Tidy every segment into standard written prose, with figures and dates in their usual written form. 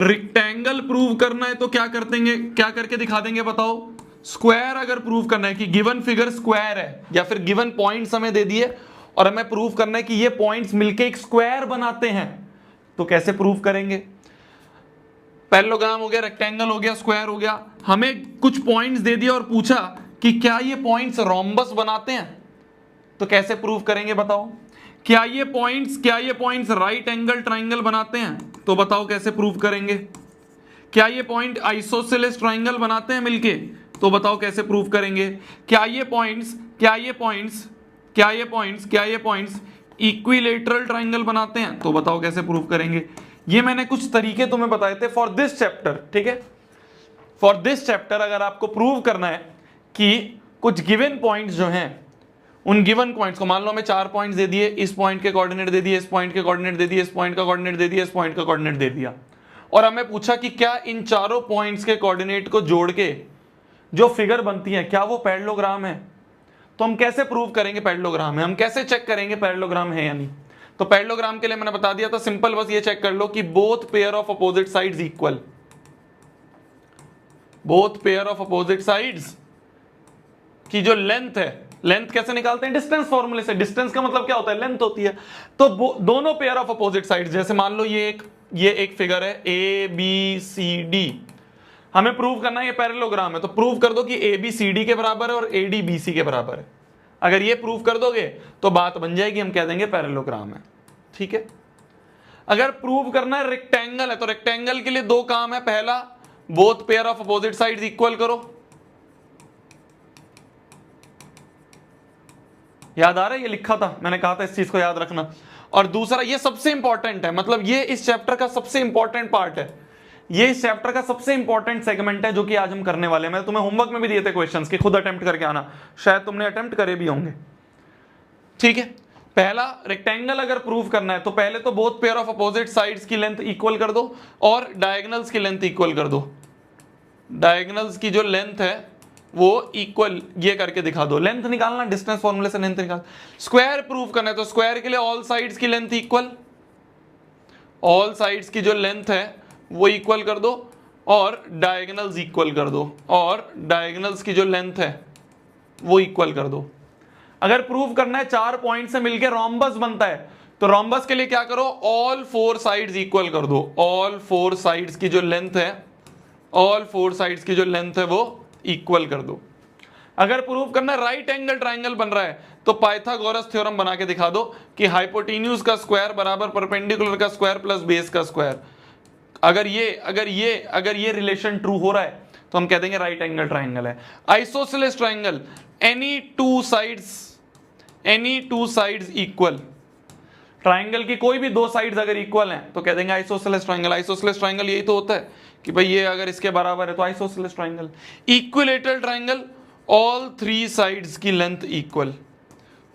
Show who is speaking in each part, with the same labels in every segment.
Speaker 1: Rectangle prove करना है तो क्या करके दिखा देंगे बताओ। स्क्वायर अगर प्रूव करना है कि गिवन फिगर स्क्वायर है या फिर गिवन पॉइंट्स हमें दे दिए और हमें प्रूव करना है कि ये पॉइंट्स मिलके एक स्क्वायर बनाते हैं, तो कैसे प्रूव करेंगे। पैरेललोग्राम हो गया, रेक्टेंगल हो गया, स्क्वायर हो गया, हमें कुछ पॉइंट्स दे दिया और पूछा कि क्या ये पॉइंट्स रोम्बस बनाते हैं, तो कैसे प्रूव करेंगे बताओ। क्या ये पॉइंट्स राइट एंगल ट्राइंगल बनाते हैं, तो बताओ कैसे प्रूव करेंगे। क्या ये पॉइंट आइसोसेलेस ट्राइंगल बनाते हैं मिलके, तो बताओ कैसे प्रूव करेंगे। क्या ये पॉइंट्स इक्विलेटरल ट्राइंगल बनाते हैं, तो बताओ कैसे प्रूव करेंगे। ये मैंने कुछ तरीके तुम्हें बताए थे फॉर दिस चैप्टर, ठीक है। फॉर दिस चैप्टर अगर आपको प्रूव करना है कि कुछ गिवन पॉइंट्स जो हैं, उन गिवन पॉइंट्स को, मान लो हमें 4 पॉइंट्स दे दिए, इस पॉइंट के कोऑर्डिनेट दे दिए, इस पॉइंट के कोऑर्डिनेट दे दिए, इस पॉइंट का कोऑर्डिनेट दे दिया, इस पॉइंट का कोऑर्डिनेट दे दिया, और हमें पूछा कि क्या इन चारों पॉइंट्स के कोऑर्डिनेट को जोड़ के जो फिगर बनती है क्या वो पैरेललोग्राम है, तो हम कैसे प्रूव करेंगे पैरेललोग्राम है, हम कैसे चेक करेंगे पैरेललोग्राम है या नहीं। तो पैरेललोग्राम के लिए मैंने बता दिया था, सिंपल बस ये चेक कर लो कि both pair of opposite sides equal, both pair of opposite sides की जो लेंथ है, लेंथ कैसे निकालते हैं, डिस्टेंस फॉर्मूले से। डिस्टेंस का मतलब क्या होता है, लेंथ होती है। तो दोनों पेयर ऑफ अपोजिट साइड्स, जैसे मान लो ये एक फिगर है ABCD, हमें प्रूव करना है ये पैरेललोग्राम है, तो प्रूव कर दो कि ABCD के बराबर है और AD BC के बराबर है। अगर ये प्रूव कर दोगे तो बात बन जाएगी, हम कह देंगे पैरेललोग्राम है, ठीक है। अगर प्रूव करना है रेक्टेंगल है, तो रेक्टेंगल के लिए दो काम है। पहला, both pair of opposite sides equal करो, याद आ रहा है, ये लिखा था, मैंने कहा था इस चीज को याद रखना। और दूसरा, ये सबसे इंपॉर्टेंट है, मतलब ये इस चैप्टर का सबसे इंपॉर्टेंट पार्ट है, ये इस चैप्टर का सबसे इंपॉर्टेंट सेगमेंट है जो कि आज हम करने वाले हैं। मैं तुम्हें होमवर्क में भी दिए थे क्वेश्चंस कि खुद अटेम्प्ट करके आना, शायद तुमने अटेम्प्ट करे भी होंगे, ठीक है। पहला, रेक्टेंगल अगर प्रूव करना है तो पहले तो both pair of opposite sides की लेंथ इक्वल कर दो और डायगोनल्स की लेंथ इक्वल कर दो। डायगोनल्स की जो लेंथ है वो इक्वल ये करके दिखा दो। लेंथ निकालना, डिस्टेंस फॉर्मूले से लेंथ निकाल। स्क्वायर प्रूव करना है तो स्क्वायर के लिए ऑल साइड्स की लेंथ इक्वल, ऑल साइड्स की जो लेंथ है वो इक्वल कर दो और डायगोनल्स इक्वल कर दो, और डायगोनल्स की जो लेंथ है वो इक्वल कर दो। अगर प्रूव करना है 4 पॉइंट से मिलकर रोम्बस बनता है, तो रोम्बस के लिए क्या करो, ऑल 4 साइड्स इक्वल कर दो। ऑल 4 साइड्स की जो लेंथ है, ऑल 4 साइड्स की जो लेंथ है वो इक्वल कर दो। अगर प्रूव करना है राइट एंगल ट्राइंगल बन रहा है, तो पाइथागोरस थ्योरम बना के दिखा दो कि हाइपोटेन्यूज का स्क्वायर बराबर परपेंडिकुलर का स्क्वायर प्लस बेस का स्क्वायर। अगर ये रिलेशन ट्रू हो रहा है तो हम कह देंगे राइट एंगल ट्राइंगल है। Isosceles triangle, any two sides equal, triangle की कोई भी दो साइड्स अगर इक्वल हैं तो कह देंगे आइसोसेलेस ट्राइंगल। आइसोसेलेस ट्राइंगल यही तो होता है कि भाई ये अगर इसके बराबर है तो isosceles triangle. Equilateral triangle, all 3 sides की लेंथ इक्वल,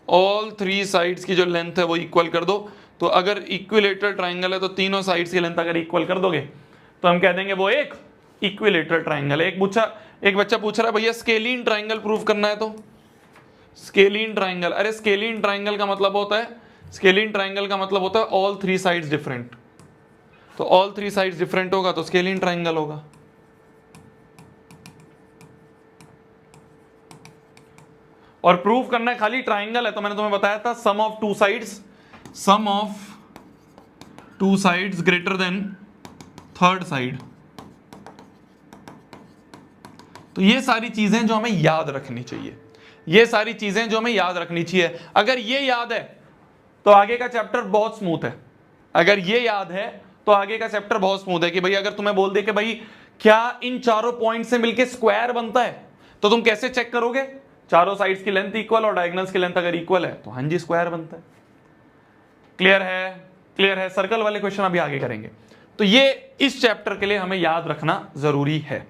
Speaker 1: ऑल 3 साइड्स की जो लेंथ है वो इक्वल कर दो। तो अगर इक्विलेटरल ट्राइंगल है तो तीनों साइड्स की लेंथ अगर इक्वल कर दोगे तो हम कह देंगे वो एक इक्विलेटरल ट्राइंगल है। एक बच्चा पूछ रहा है भैया स्केलीन ट्राइंगल प्रूव करना है, तो स्केलीन ट्राइंगल, अरे स्केलीन ट्राइंगल का मतलब होता है, स्केलीन ट्राइंगल का मतलब होता है ऑल 3 साइड्स डिफरेंट। तो ऑल 3 साइड्स डिफरेंट होगा तो स्केलीन ट्राइंगल होगा। और प्रूव करना है खाली ट्राइंगल है तो मैंने तुम्हें बताया था sum of two sides greater than third side. तो ये सारी चीजें जो हमें याद रखनी चाहिए, ये सारी चीजें जो हमें याद रखनी चाहिए। अगर ये याद है तो आगे का चैप्टर बहुत स्मूथ है। अगर ये याद है तो आगे का चैप्टर बहुत स्मूथ है कि भाई अगर तुम्हें बोल दे कि भाई क्या इन चारों पॉइंट से मिलके स्क्वायर बनता है, तो तुम कैसे चेक करोगे, चारों साइड्स की लेंथ इक्वल और डायगोनल्स की लेंथ अगर इक्वल है तो हाँ जी स्क्वायर बनता है। क्लियर है, क्लियर है। सर्कल वाले क्वेश्चन अभी आगे करेंगे। तो ये इस चैप्टर के लिए हमें याद रखना जरूरी है।